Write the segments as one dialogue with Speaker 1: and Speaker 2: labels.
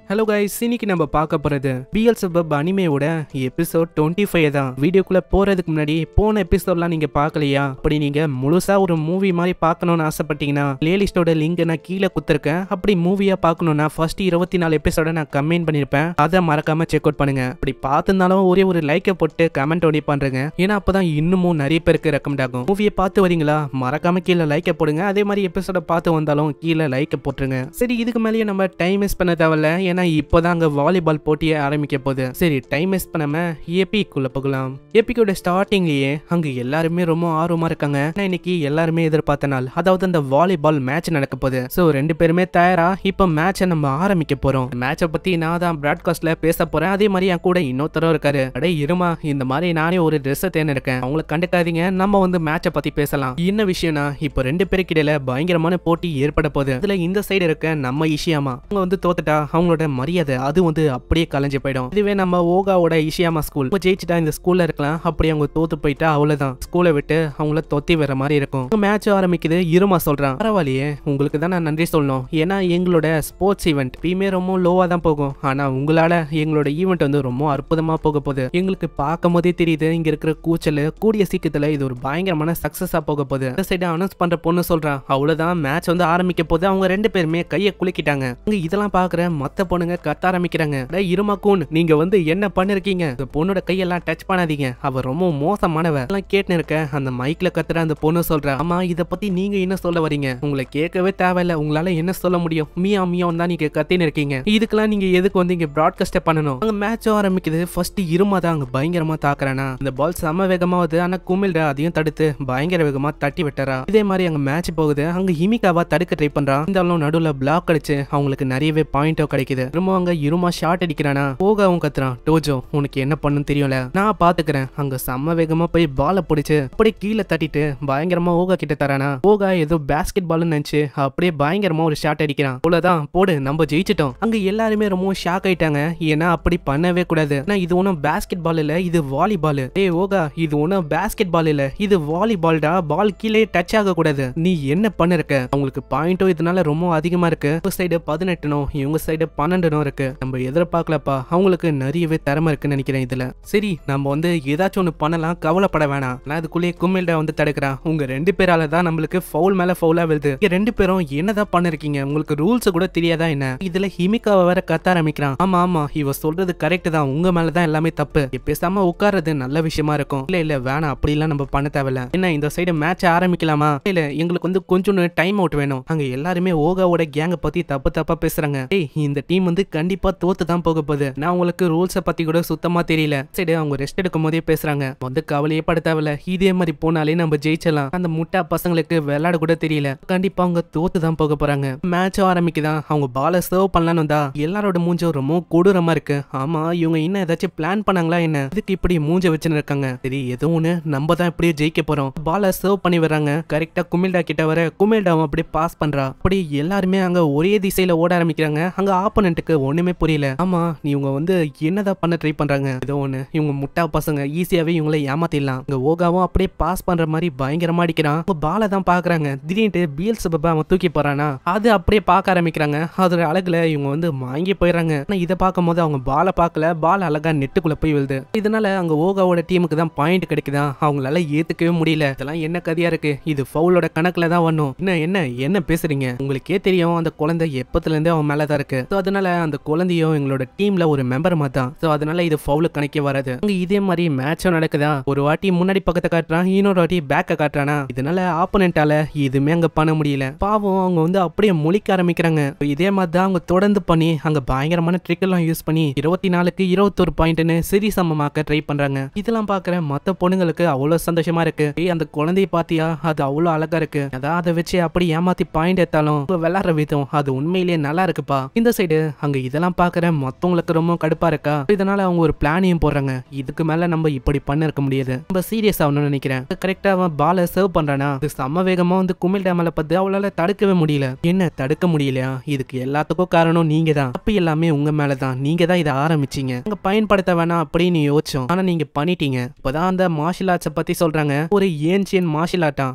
Speaker 1: Hello guys, இன்னைக்கு நம்ம பார்க்க போறது பிஎல்செபப் அனிமேவோட எபிசோட் 25 தான். வீடியோக்குள்ள போறதுக்கு முன்னாடி போன எபிசோட்லாம் நீங்க பார்க்கலையா? அப்படி நீங்க முழுசா ஒரு மூவி மாதிரி பார்க்கணும்னு ஆசைப்பட்டீங்கன்னா பிளேலிஸ்டோட லிங்க் நான் கீழே கொடுத்துருக்கேன். அப்படி மூவியா பார்க்கணும்னா ஃபர்ஸ்ட் 24 எபிசோட நான் கமெண்ட் பண்ணிருப்பேன், அதை மறக்காம செக் அவுட் பண்ணுங்க. அப்படி பார்த்திருந்தாலும் ஒரே ஒரு லைக்கை போட்டு கமெண்ட் ஒண்ணி பண்றேங்க, ஏன்னா அப்பதான் இன்னமும் நிறைய பேருக்கு ரெக்கமெண்ட் ஆகும். மூவியை பார்த்து வரீங்களா? மறக்காம கீழே லைக்கை போடுங்க. அதே மாதிரி எபிசோட பார்த்து வந்தாலும் கீழே லைக்கை போட்டுருங்க. சரி, இதுக்கு மேலேயே நம்ம டைம் வேஸ்ட் பண்ண தேவையில்ல, ஏன்னா இப்போதான் அங்க வாலிபால் போட்டியை ஆரம்பிக்க போகுது. சரி, டைம் வேஸ்ட் பண்ணாம ஏபிக்குள்ள போகலாம். ஏபிக்கோட ஸ்டார்டிங்லயே அங்க எல்லாருமே ரொம்ப ஆர்வமா இருக்காங்க. இன்னைக்கு எல்லாருமே எதிர்பார்த்த நாள், அதாவது அந்த வாலிபால் மேட்ச் நடக்க போகுது. சோ ரெண்டு பேருமே தயாரா இப்ப மேட்சை நம்ம ஆரம்பிக்க போறோம். மேட்சை பத்தி நான் தான் பிராட்காஸ்ட்ல பேச போறேன். அதே மாதிரி என் கூட இன்னொருத்தரும் இருக்காரு. அடே இருமா, இந்த மாதிரி நானே ஒரு ட்ரெஸ் தேர்ந்து இருக்கேன், அவங்களை கண்டுக்காதீங்க, நம்ம வந்து மேட்சை பத்தி பேசலாம். என்ன விஷயம்னா, இப்ப ரெண்டு பேருக்கு இடையில பயங்கரமான போட்டி ஏற்பட போகுது. இதுல இந்த சைடு இருக்க நம்ம இஷியாமா அவங்க வந்து தோத்துட்டா அவங்களோட மரியாதை அது வந்து அப்படியே கலைஞ்சு போயிடும். இதுவே நம்ம ஓகாவோட இஷியாமா ஸ்கூல் ஜெயிச்சுட்டா இந்த ஸ்கூல்ல இருக்கலாம், அப்படி அவங்க தோத்து போயிட்டா அவ்வளவுதான், ஸ்கூலை விட்டு அவங்கள தொத்தி வர மாதிரி இருக்கும். மேட்ச் ஆரம்பிக்குது. இருமா சொல்றான், பரவாயில்லையே, உங்களுக்கு தான் நான் நன்றி சொல்லணும், ஏன்னா எங்களோட ஸ்போர்ட்ஸ் ஈவெண்ட் எப்பயுமே ரொம்ப லோவா தான் போகும், ஆனா உங்களால எங்களோட ஈவெண்ட் வந்து ரொம்ப அற்புதமா போக போகுது. எங்களுக்கு பார்க்கும் போதே தெரியுது இங்க இருக்கிற கூச்சல் கூடிய சீக்கிரத்துல இது ஒரு பயங்கரமான சக்சஸா போக போகுது. இந்த சைடு அனௌன்ஸ் பண்ற பொண்ணு சொல்றான், அவ்வளவுதான் மேட்ச் வந்து ஆரம்பிக்க போது. அவங்க ரெண்டு பேருமே கையை குலுக்கிட்டாங்க. இதெல்லாம் பாக்குற மத்த பொண்ணுங்க கத்த ஆரம்பிக்கிறாங்க, இருமாக்கூன் நீங்க வந்து என்ன பண்ணிருக்கீங்க, இந்த பொண்ணோட கையெல்லாம் டச் பண்ணாதீங்க, அவ ரொம்ப மோசமானவ எல்லாம் கேட்டு இருக்க. அந்த மைக்ல கத்துற அந்த பொண்ணு சொல்றா, ஆமா இத பத்தி நீங்க என்ன சொல்ல வரீங்க, உங்களை கேட்கவே தேவையில்ல, உங்களால என்ன சொல்ல முடியும், மியா மியாவும் தான் நீங்க கத்தின்னு இருக்கீங்க, இதுக்கெல்லாம் நீங்க எதுக்கு வந்து இங்க பிராட்காஸ்ட் பண்ணணும். அங்க மேட்ச் ஆரம்பிக்குது. ஃபர்ஸ்ட் இருமா தான் அங்க பயங்கரமா தாக்குறானா, அந்த பால் செம வேகமா வருது, ஆனா குமில்டா அதையும் தடுத்து பயங்கர வேகமா தட்டி விட்டுறா. இதே மாதிரி அங்க மேட்ச் போகுது. அங்க ஹிமிகாவா தடுக்க ட்ரை பண்றான், இருந்தாலும் நடுவுல பிளாக் அடிச்சு அவங்களுக்கு நிறையவே பாயிண்டோ கிடைக்குது. திரும்ப அங்க இருமா ஷாட் அடிக்கிறானா, போகவும் கத்துறான், டோஜோ உனக்கு என்ன பண்ணுன்னு தெரியும்ல, நான் பாத்துக்கிறேன். அங்க செம்ம வேகமா போய் பால பிடிச்சு அப்படியே கீழே தட்டிட்டு பயங்கரமா ஓகா கிட்ட தரானா. ஓகா ஏதோ பேஸ்கெட் பால் நினைச்சு அப்படியே பயங்கரமா ஒரு ஷாட் அடிக்கிறான். அவ்வளவுதான், போடு நம்ம ஜெயிச்சிட்டோம். அங்க எல்லாருமே ரொம்ப ஷாக் ஆயிட்டாங்க, ஏன்னா அப்படி பண்ணவே கூடாது, இது ஒன்னும் பேஸ்கெட் பால் இல்ல, இது வாலிபால். ஏய் ஓகா, இது ஒன்னும் பேஸ்கெட் பால் இல்ல, இது வாலிபால்டா, பால் கீழே டச் ஆக கூடாது, நீ என்ன பண்ணிருக்க. அவங்களுக்கு பாயிண்டோ இதனால ரொம்ப அதிகமா இருக்கு. ஒரு சைடு 18 இவங்க சைடு 12 இருக்கு. நம்ம எதிர்பார்க்கலப்பா, அவங்களுக்கு நிறையவே திறமை இருக்குன்னு நினைக்கிறேன் இதுல. சரி, நம்ம வந்து ஏதாச்சும் ஒண்ணு பண்ணலாம், கவலைப்பட வேணாம். நான் அதுக்குள்ளேயே குமில்டா வந்து தடுக்கிறான், உங்க ரெண்டு பேரால தான் நம்மளுக்கு ஃபவுல் மேல ஃபவுலா விழுது, ரெண்டு பேரும் என்னதான் பண்ணிருக்கீங்க, உங்களுக்கு ரூல்ஸ் கூட தெரியாதா என்ன. இதுல ஹிமிகாவை வேற கத்த ஆரம்பிக்கிறான். ஆமா ஆமா, இவ சொல்றது கரெக்ட் தான், உங்க மேலதான் எல்லாமே தப்பு, பேசாம உட்கார்றது நல்ல விஷயமா இருக்கும். இல்ல இல்ல வேணாம், அப்படி எல்லாம் நம்ம பண்ண தேவையில்ல. என்ன இந்த சைடு மேட்ச் ஆரம்பிக்கலாமா? இல்ல எங்களுக்கு வந்து கொஞ்சம் டைம் அவுட் வேணும். அங்க எல்லாருமே ஓகாவோட கேங்க பத்தி தப்பு தப்பா பேசுறாங்க. ஏய், இந்த டீம் வந்து கண்டிப்பா தோத்து தான் போக போகுது, நான் உங்களுக்கு ரூல்ஸை பத்தி கூட சுத்தமா தெரியல. சரி, அவங்க ரெஸ்ட் எடுக்கும் போதே பேசுறாங்க, வந்து கவலையே பட தேவையில்ல, இதே மாதிரி போனாலே நம்ம ஜெயிச்சலாம். அந்த முட்டா பசங்களுக்கு விளையாட கூட தெரியல, கண்டிப்பா அவங்க தோத்து தான் போக போறாங்க. மேட்ச் ஆரம்பிக்குதான். அவங்க பால சர்வ் பண்ணலான்னு வந்தா எல்லாரோட மூஞ்சோ ரொம்ப கொடூரமா இருக்கு. ஆமா, இவங்க இன்னும் ஏதாச்சும் பிளான் பண்ணாங்களா என்ன, இதுக்கு இப்படி மூஞ்ச வச்சுன்னு இருக்காங்க. சரி, ஏதோ ஒண்ணு, நம்ம தான் இப்படியே ஜெயிக்க போறோம். பால சர்வ் பண்ணி வர்றாங்க. கரெக்டா குமில்டா கிட்ட வர குமில்டாவும் அப்படியே பாஸ் பண்றா. அப்படி எல்லாருமே அங்க ஒரே திசையில ஓட ஆரம்பிக்கிறாங்க. அங்க ஆப்போனன்ட்டுக்கு ஒண்ணுமே புரியல. ஆமா, இவங்க வந்து என்னதான் பண்ண ட்ரை பண்றாங்க, ஏதோ ஒண்ணு, இவங்க முட்டா பசங்க ஈஸியாவே இவங்களை ஏமாத்திடலாம். இங்க ஓகாவும் அப்படியே பாஸ் பண்ற மாதிரி பயங்கரமா அடிக்கிறான். பால தான் பாக்குறாங்க. திடீர்னு பிஎல்செபப்பை அவன் தூக்கி போறானா, அது அப்படியே பார்க்க ஆரம்பிக்கிறாங்க. அதோட அழகுல இவங்க வந்து வாங்கி போயிடறாங்க. ஆனா இதை பார்க்கும் போது அவங்க பால பார்க்கல, பால் அழகா நெட்டுக்குள்ள போய் விழுது. இதனால அங்க ஓகாவோட டீமுக்கு தான் பாயிண்ட் கிடைக்குதா, அவங்களால ஏத்துக்கவே முடியல. இதெல்லாம் என்ன கதையா இருக்கு, இது ஃபவுலோட கணக்குல தான் வரணும். என்ன என்ன என்ன பேசுறீங்க, உங்களுக்கே தெரியும் அந்த குழந்தை எப்பத்துல இருந்து அவன் மேலதான் இருக்கு, அதனால அந்த குழந்தையும் எங்களோட டீம்ல ஒரு மெம்பர் மாதிரி தான், அதனால இது ஃபவுல் கணக்கே வராது. அங்க இதே மாதிரி மேட்சும் நடக்குதா, ஒரு வாட்டி முன்னாடி பக்கத்தை காட்டுறான், இன்னொரு வாட்டி பேக்க காட்டுறானா, இதனால ஆப்போனன்ட்டால எதுவுமே அங்க பண்ண முடியல. பாவம், அவங்க வந்து அப்படியே முழிக்க ஆரம்பிக்கிறாங்க. இதே மாதிரி தான் அவங்க தொடர்ந்து பண்ணி அங்க பயங்கரமான ட்ரிக் எல்லாம் யூஸ் பண்ணி 24க்கு 21 பாயிண்ட்னு சரி சமமாக்க ட்ரை பண்றாங்க. இதெல்லாம் பாக்குற மத்த பொண்ணுங்களுக்கு அவ்வளவு சந்தோஷமா இருக்கு. அந்த குழந்தைய பாத்தியா, அது அவ்வளவு அழகா இருக்கு, அதான் அதை வச்சு அப்படி ஏமாத்தி பாயிண்ட் எடுத்தாலும் விளையாடுற விதம் அது உண்மையிலேயே நல்லா இருக்குப்பா. இந்த சைடு அங்க இதெல்லாம் பாக்குற மத்தவங்களுக்கு ரொம்ப கடுப்பா இருக்கா. இதனால அவங்க ஒரு பிளானையும் போடுறாங்க, இதுக்கு மேல நம்ம இப்படி பண்ண இருக்க முடியாது, நம்ம சீரியஸ் ஆகணும்னு நினைக்கிறேன். கரெக்டா அவன் பால சர்வ் பண்றானா, செம்ம வேகமா வந்து குமில் டேமல பத்தி அவளால தடுக்கவே முடியல. என்ன தடுக்க முடியலையா, இதுக்கு எல்லாத்துக்கும் காரணம் நீங்க தான், அப்ப எல்லாமே உங்க மேலதான், நீங்க தான் இதை ஆரம்பிச்சீங்க, அங்க பயன்படுத்த வேணாம் அப்படின்னு யோசிச்சோம், ஆனா நீங்க பண்ணிட்டீங்க. இப்பதான் அந்த மார்ஷல் ஆர்ட்ஸை பத்தி சொல்றாங்க, ஒரு ஏன்ஷியன் மார்ஷல் ஆர்ட்டா,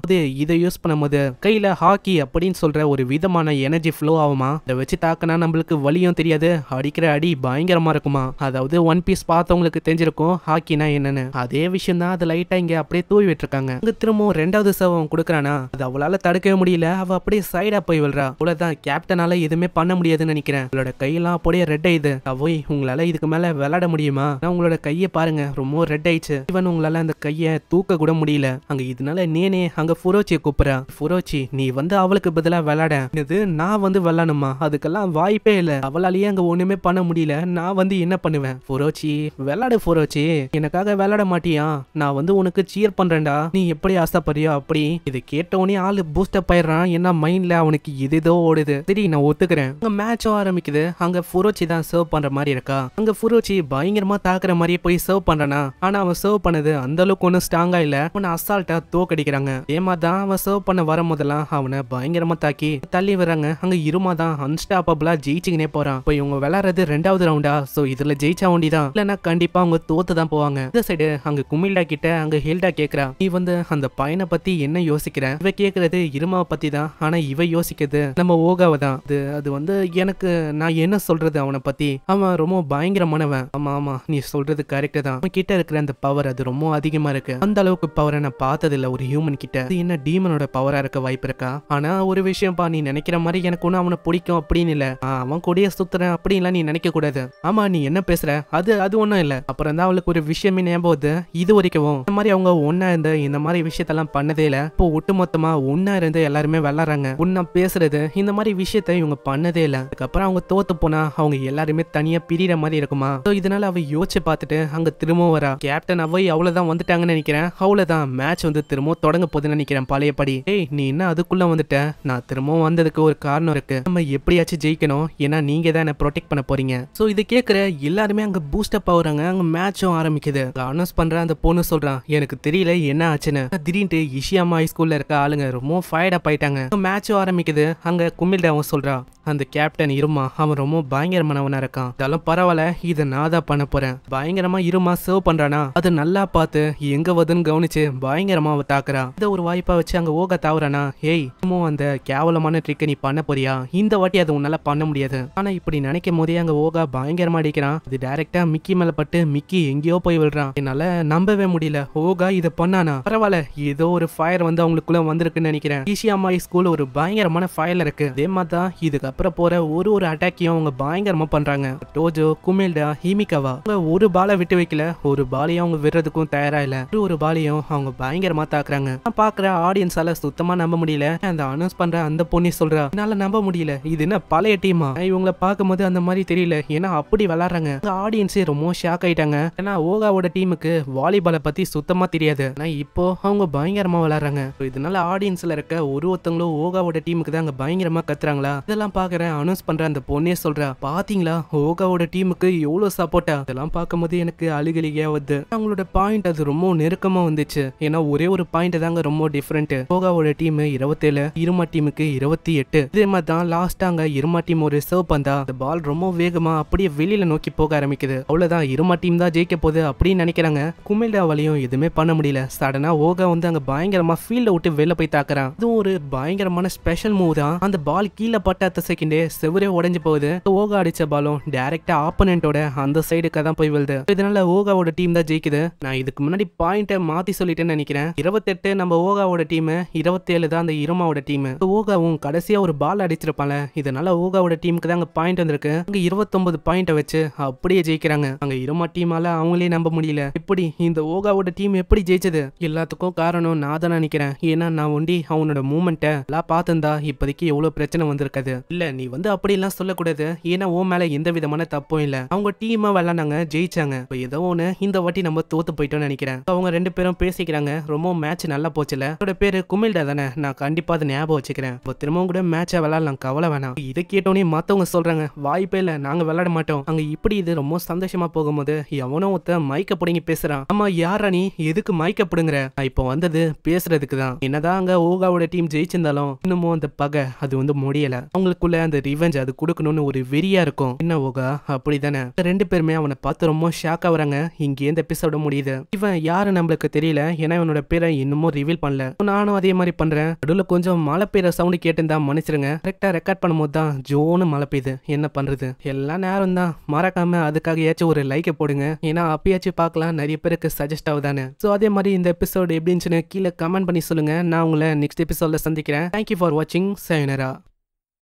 Speaker 1: இதை யூஸ் பண்ணும்போது கையில ஹாக்கி அப்படின்னு சொல்ற ஒரு விதமான எனர்ஜி ஃப்ளோ ஆகுமா, இதை வச்சு தாக்கினா நம்மளுக்கு வலி வலியும் தெரியாது, அடிக்கிற அடி பயங்கரமா இருக்குமா. அதாவது ஒன் பீஸ் பார்த்தவங்களுக்கு தெரிஞ்சிருக்கும் ஹாக்கினா என்னன்னு. அதே விஷயம் தான் அது லைட்டா இங்க அப்படியே தூவி விட்டுருக்காங்க. அங்க திரும்பவும் ரெண்டாவது சர்வ் அவன் கொடுக்குறானா, அது அவளால தடுக்கவே முடியல. அவ அப்படியே சைடா போய் விழுறா. அவ்வளவுதான், கேப்டனால எதுவுமே பண்ண முடியாதுன்னு நினைக்கிறேன். உங்களோட கையெல்லாம் அப்படியே ரெட் ஆயிடுது. அவோய், உங்களால இதுக்கு மேல விளையாட முடியுமா? உங்களோட கையை பாருங்க, ரொம்ப ரெட் ஆயிடுச்சு. இவன் உங்களால அந்த கையை தூக்க கூட முடியல. அங்க இதனால நேனே அங்க ஃபுரோச்சியை கூப்பிடுறா. ஃபுரோச்சி, நீ வந்து அவளுக்கு பதிலா விளையாட. இது நான் வந்து விளையாடணுமா? அதுக்கெல்லாம் வாய்ப்பே இல்ல. அவளாலேயே அங்க ஒண்ணுமே பண்ண முடியல. நான் வந்து என்ன பண்ணுவேன்? ஃபுரோச்சி, விளையாடு ஃபுரோச்சி. எனக்காக விளையாட மாட்டியா? நான் வந்து உனக்கு சீர் பண்றேன்டா. நீ எப்படி ஆசைப்படுறியோ அப்படி. இது கேட்டவனே ஆளு பூஸ்டப் ஆயிடுறான். என்ன மைண்ட்ல அவனுக்கு எதோ ஓடுது. சரி, நான் ஒத்துக்கிறேன். அங்க மேட்சும் ஆரம்பிக்குது. அங்க ஃபுரோச்சி தான் சர்வ் பண்ற மாதிரி இருக்கா. அங்க ஃபுரோச்சி பயங்கரமா தாக்குற மாதிரியே போய் சர்வ் பண்றானா. ஆனா அவன் சர்வ் பண்ணது அந்த அளவுக்கு ஒன்னும் ஸ்ட்ராங்கா இல்ல. அவனை அசால்ட்டா தோக்கடிக்கிறாங்க. ஏமா தான் அவன் சர்வ் பண்ண வரும் போதெல்லாம் அவனை பயங்கரமா தாக்கி தள்ளி வர்றாங்க. அங்க இருமா தான் அன்ஸ்டாப்பபிளா ஜெயிச்சுக்கினே போறான். இப்போ இவங்க விளையாடுறது ரெண்டாவது ரவுண்டா. சோ இதுல ஜெயிச்சா வேண்டிதான், இல்லன்னா கண்டிப்பா அவங்க தோத்து தான் போவாங்க. இந்த சைடு அங்க குமில்டா கிட்ட அங்க ஹெல்டா கேக்குறா, நீ வந்து அந்த பையனை பத்தி என்ன யோசிக்கிற? இவ கேக்குறது இருமாவை பத்தி தான். ஆனா இவ யோசிக்கிறது நம்ம ஓகாவை தான். அது வந்து எனக்கு நான் என்ன சொல்றது அவனை பத்தி? அவன் ரொம்ப பயங்கரமானவன். ஆமா ஆமா, நீ சொல்றது கரெக்ட் தான். அவன் கிட்ட இருக்கிற அந்த பவர் அது ரொம்ப அதிகமா இருக்கு. அந்த அளவுக்கு பவரை நான் பார்த்தது இல்ல ஒரு ஹியூமன் கிட்ட. இது என்ன டீமனோட பவரா இருக்க வாய்ப்பு இருக்கா? ஆனா ஒரு விஷயம் பா, நீ நினைக்கிற மாதிரி எனக்கு ஒண்ணு அவனை பிடிக்கும் அப்படின்னு இல்ல. அவன் கூடயே சுத்துறேன் அப்படின்லாம் நீ நினைக்க கூடாது. ஆமா, நீ என்ன பேசுற? அது ஒண்ணும் இல்ல. அப்புறம் தான் அவளுக்கு ஒரு விஷயமே ஞாபகம். இது வரைக்கும் இந்த மாதிரி அவங்க ஒன்னா இருந்து இந்த மாதிரி விஷயத்தெல்லாம் பண்ணதே இல்ல. இப்போ ஒட்டுமொத்தமா ஒன்னா இருந்து எல்லாருமே விளையாடுறாங்க, ஒன்னா பேசுறது, இந்த மாதிரி விஷயத்த இவங்க பண்ணதே இல்ல. அதுக்கப்புறம் அவங்க தோத்து போனா அவங்க எல்லாருமே தனியா பிரியிற மாதிரி இருக்குமா. இதனால அவ யோசிச்சு பார்த்துட்டு அங்க திரும்பவும் வரா. கேப்டன் அவை அவ்வளவுதான் வந்துட்டாங்கன்னு நினைக்கிறேன். அவ்வளவுதான், மேட்ச் வந்து திரும்பவும் தொடங்க போகுதுன்னு நினைக்கிறேன் பழையபடி. ஏய், நீ என்ன அதுக்குள்ள வந்துட்ட? நான் திரும்பவும் வந்ததுக்கு ஒரு காரணம் இருக்கு. நம்ம எப்படியாச்சும் ஜெயிக்கணும். ஏன்னா நீங்க தான் என்ன ப்ரொடெக்ட் பண்ண போறீங்க. சோ இது கேட்கிற எல்லாருமே அங்க பூஸ்டப் ஆகுறாங்க. அங்க மேட்சும் ஆரம்பிக்குது. அனௌன்ஸ் பண்ற அந்த பொண்ணு சொல்றான், எனக்கு தெரியல என்ன ஆச்சுன்னு. திடீர்னு இஷியாமா ஹை ஸ்கூல்ல இருக்க ஆளுங்க ரொம்ப ஃபயர்ட் அப் ஆயிட்டாங்க. மேட்சும் ஆரம்பிக்குது. அங்க குமில்டாவும் சொல்றா, அந்த கேப்டன் இருமா, அவன் ரொம்ப பயங்கரமானவனா இருக்கான். இதெல்லாம் பரவாயில்ல, இதை நான் தான் பண்ண போறேன். பயங்கரமா இருமா சர்வ் பண்றானா, அது நல்லா பார்த்து எங்க வருதுன்னு கவனிச்சு பயங்கரமா அவ தாக்குறா. இதை ஒரு வாய்ப்பா வச்சு அங்க ஓக தாவுறானா. ஏய், அந்த கேவலமான ட்ரிக்கை நீ பண்ண போறியா? இந்த வாட்டி அதை உன்னால பண்ண முடியாது. ஆனா இப்படி நினைக்கும் போதே அங்க ஓகா பயங்கரமா அடிக்கிறான். இது டைரக்டா மிக்கி மேல பட்டு மிக்கி எங்கேயோ போய் விடுறான். என்னால நம்பவே முடியல. ஓகா இதை பண்ணானா? பரவாயில்ல, ஏதோ ஒரு ஃபயர் வந்து அவங்களுக்குள்ள வந்திருக்குன்னு நினைக்கிறேன். இஷியாமா ஸ்கூல் ஒரு பயங்கரமான ஃபயர்ல இருக்கு. அதே மாதிரி தான் இதுக்கப்புறம் போற ஒரு அட்டாக்கையும் அவங்க பயங்கரமா பண்றாங்க. டோஜோ, குமில்டா, ஹிமிகாவா ஒரு பாலை விட்டு வைக்கல. ஒரு பாலையும் அவங்க விடுறதுக்கும் தயாரா இல்ல. ஒரு பாலையும் அவங்க பயங்கரமா தாக்குறாங்க. பாக்குற ஆடியன்ஸால சுத்தமா நம்ப முடியல. அந்த அனௌன்ஸ் பண்ற அந்த பொண்ணு சொல்றா, என்னால நம்ப முடியல, இது என்ன பழைய டீமா? இவங்களை பார்க்கும்போது அந்த மாதிரி தெரியல. ஏன்னா அப்படி விளையாடுறாங்க. ஆடியன்ஸே ரொம்ப ஷாக் ஆயிட்டாங்க. ஏன்னா ஓகாவோட டீமுக்கு வாலிபாலை பத்தி சுத்தமா தெரியாது. ஆனா இப்போ அவங்க பயங்கரமா விளையாடுறாங்க. இதனால ஆடியன்ஸ்ல இருக்க ஒருத்தவங்களும் ஓகாவோட டீமுக்கு தான் அங்க பயங்கரமா கத்துறாங்களா. இதெல்லாம் பாக்குற அனௌன்ஸ் பண்ற அந்த பொண்ணே சொல்றா, பாத்தீங்களா ஓகாவோட டீமுக்கு எவ்வளவு சப்போர்ட்டா? இதெல்லாம் பார்க்கும்போது எனக்கு அழுகலியா வருது. அவங்களோட பாயிண்ட் அது ரொம்ப நெருக்கமா வந்துச்சு. ஏன்னா ஒரே ஒரு பாயிண்ட் தாங்க ரொம்ப டிஃபரெண்ட். ஓகாவோட டீம் 27, இருமா டீமுக்கு 28. இதே மாதிரி தான் லாஸ்ட் அங்க இருமா டீம் ஒரு சர்வ் பந்தா அந்த பால் ரொம்ப வேகமா அப்படியே வெளியில நோக்கி போக ஆரம்பிக்குது. அவ்வளவுதான், இருமா டீம் தான் ஜெயிக்க போகுது அப்படின்னு நினைக்கிறாங்க. குமில்டாவாலையும் எதுவுமே பண்ண முடியல. சடனா ஓகா வந்து அங்க பயங்கரமா ஃபீல்ட விட்டு வெளில போய் தாக்குறான். இதுவும் ஒரு பயங்கரமான ஸ்பெஷல் மூவ் தான். அந்த பால் கீழே பட்ட அத்த செகண்டே செவரே உடைஞ்சு போகுது. ஓகா அடிச்ச பாலும் டைரக்டா ஆப்போனன்ட்டோட அந்த சைடுக்கு தான் போய் விழுது. இதனால ஓகாவோட டீம் தான் ஜெயிக்குது. நான் இதுக்கு முன்னாடி பாயிண்ட மாத்தி சொல்லிட்டேன்னு நினைக்கிறேன். 28 நம்ம ஓகாவோட டீம், 27 தான் அந்த இருமாவோட டீம். ஓகாவும் கடைசியா ஒரு பால் அடிச்சிருப்பாங்க. இதனால ஓகாவோட டீமுக்கு தான் அங்க பாயிண்ட் வந்திருக்கு. அங்க 29 பாயிண்ட வச்சு அப்படியே ஜெயிக்கிறாங்க. அங்க இருமா டீமால அவங்களே நம்ப முடியல. எப்படி இந்த ஓகாவோட டீம் எப்படி ஜெயிச்சது? எல்லாத்துக்கும் காரணம் நான் தான் நினைக்கிறேன். ஏன்னா நான் ஒண்டி அவனோட மூமெண்ட்டை எல்லாம் பார்த்துருந்தா இப்போதைக்கு எவ்வளவு பிரச்சனை வந்திருக்காது. இல்ல நீ வந்து அப்படி எல்லாம் சொல்லக்கூடாது. ஏன்னா ஓ மேல எந்த விதமான தப்பும் இல்ல. அவங்க டீமா விளையாண்டாங்க, ஜெயிச்சாங்க. இப்போ ஏதோ ஒண்ணு இந்த வாட்டி நம்ம தோத்து போயிட்டோம்னு நினைக்கிறேன். அவங்க ரெண்டு பேரும் பேசிக்கிறாங்க. ரொம்ப மேட்ச் நல்லா போச்சுல. அவரோட பேரு குமில்டா தானே, நான் கண்டிப்பா அதை ஞாபகம் வச்சுக்கிறேன். இப்போ திரும்பவும் கூட மேட்சை விளையாடலாம், கவலை வேணாம். இதை கேட்டோன்னே மத்தவங்க சொல்றாங்க, வாய்ப்பே இல்ல, நாங்க விளையாட மாட்டோம். அங்க இப்படி இது ரொம்ப சந்தோஷமா போகும்போது எவனோ ஒருத்த மைக்க பிடிங்கி பேசுறான். ஆமா, யாரா நீ? எதுக்கு மைக்க பிடுங்குற? இப்போ வந்தது பேசுறதுக்கு தான். என்னதான் அங்க ஓகாவோட டீம் ஜெயிச்சிருந்தாலும் இன்னமும் அந்த பகை அது வந்து முடியல. அவங்களுக்குள்ள அவனுக்குள்ள அந்த ரிவெஞ்ச் அது கொடுக்கணும்னு ஒரு வெறியா இருக்கும். என்ன ஓகா அப்படிதானே? ரெண்டு பேருமே அவனை பார்த்து ரொம்ப ஷாக் ஆகுறாங்க. இங்கே இந்த எபிசோட முடியுது. இவன் யாரு நம்மளுக்கு தெரியல, ஏன்னா இவனோட பேரை இன்னமும் ரிவீல் பண்ணல. நானும் அதே மாதிரி பண்றேன். நடுவுல கொஞ்சம் மழை பெய்யுற சவுண்ட் கேட்டுருந்தா மன்னிச்சிருங்க. கரெக்டா ரெக்கார்ட் பண்ணும்போது தான் ஜோன்னு மழை பெய்யுது. என்ன பண்றது, எல்லாம் நேரம் தான். மறக்காம அதுக்காக ஏச்சும் ஒரு லைக்கை போடுங்க, ஏன்னா அப்பயாச்சும் பார்க்கலாம், நிறைய பேருக்கு சஜஸ்ட் ஆகுதானே. ஸோ அதே மாதிரி இந்த எபிசோடு எப்படி இருந்துச்சுன்னு கீழே கமெண்ட் பண்ணி சொல்லுங்க. நான் உங்களை நெக்ஸ்ட் எபிசோட்ல சந்திக்கிறேன். தேங்க்யூ ஃபார் வாட்சிங். sayonara.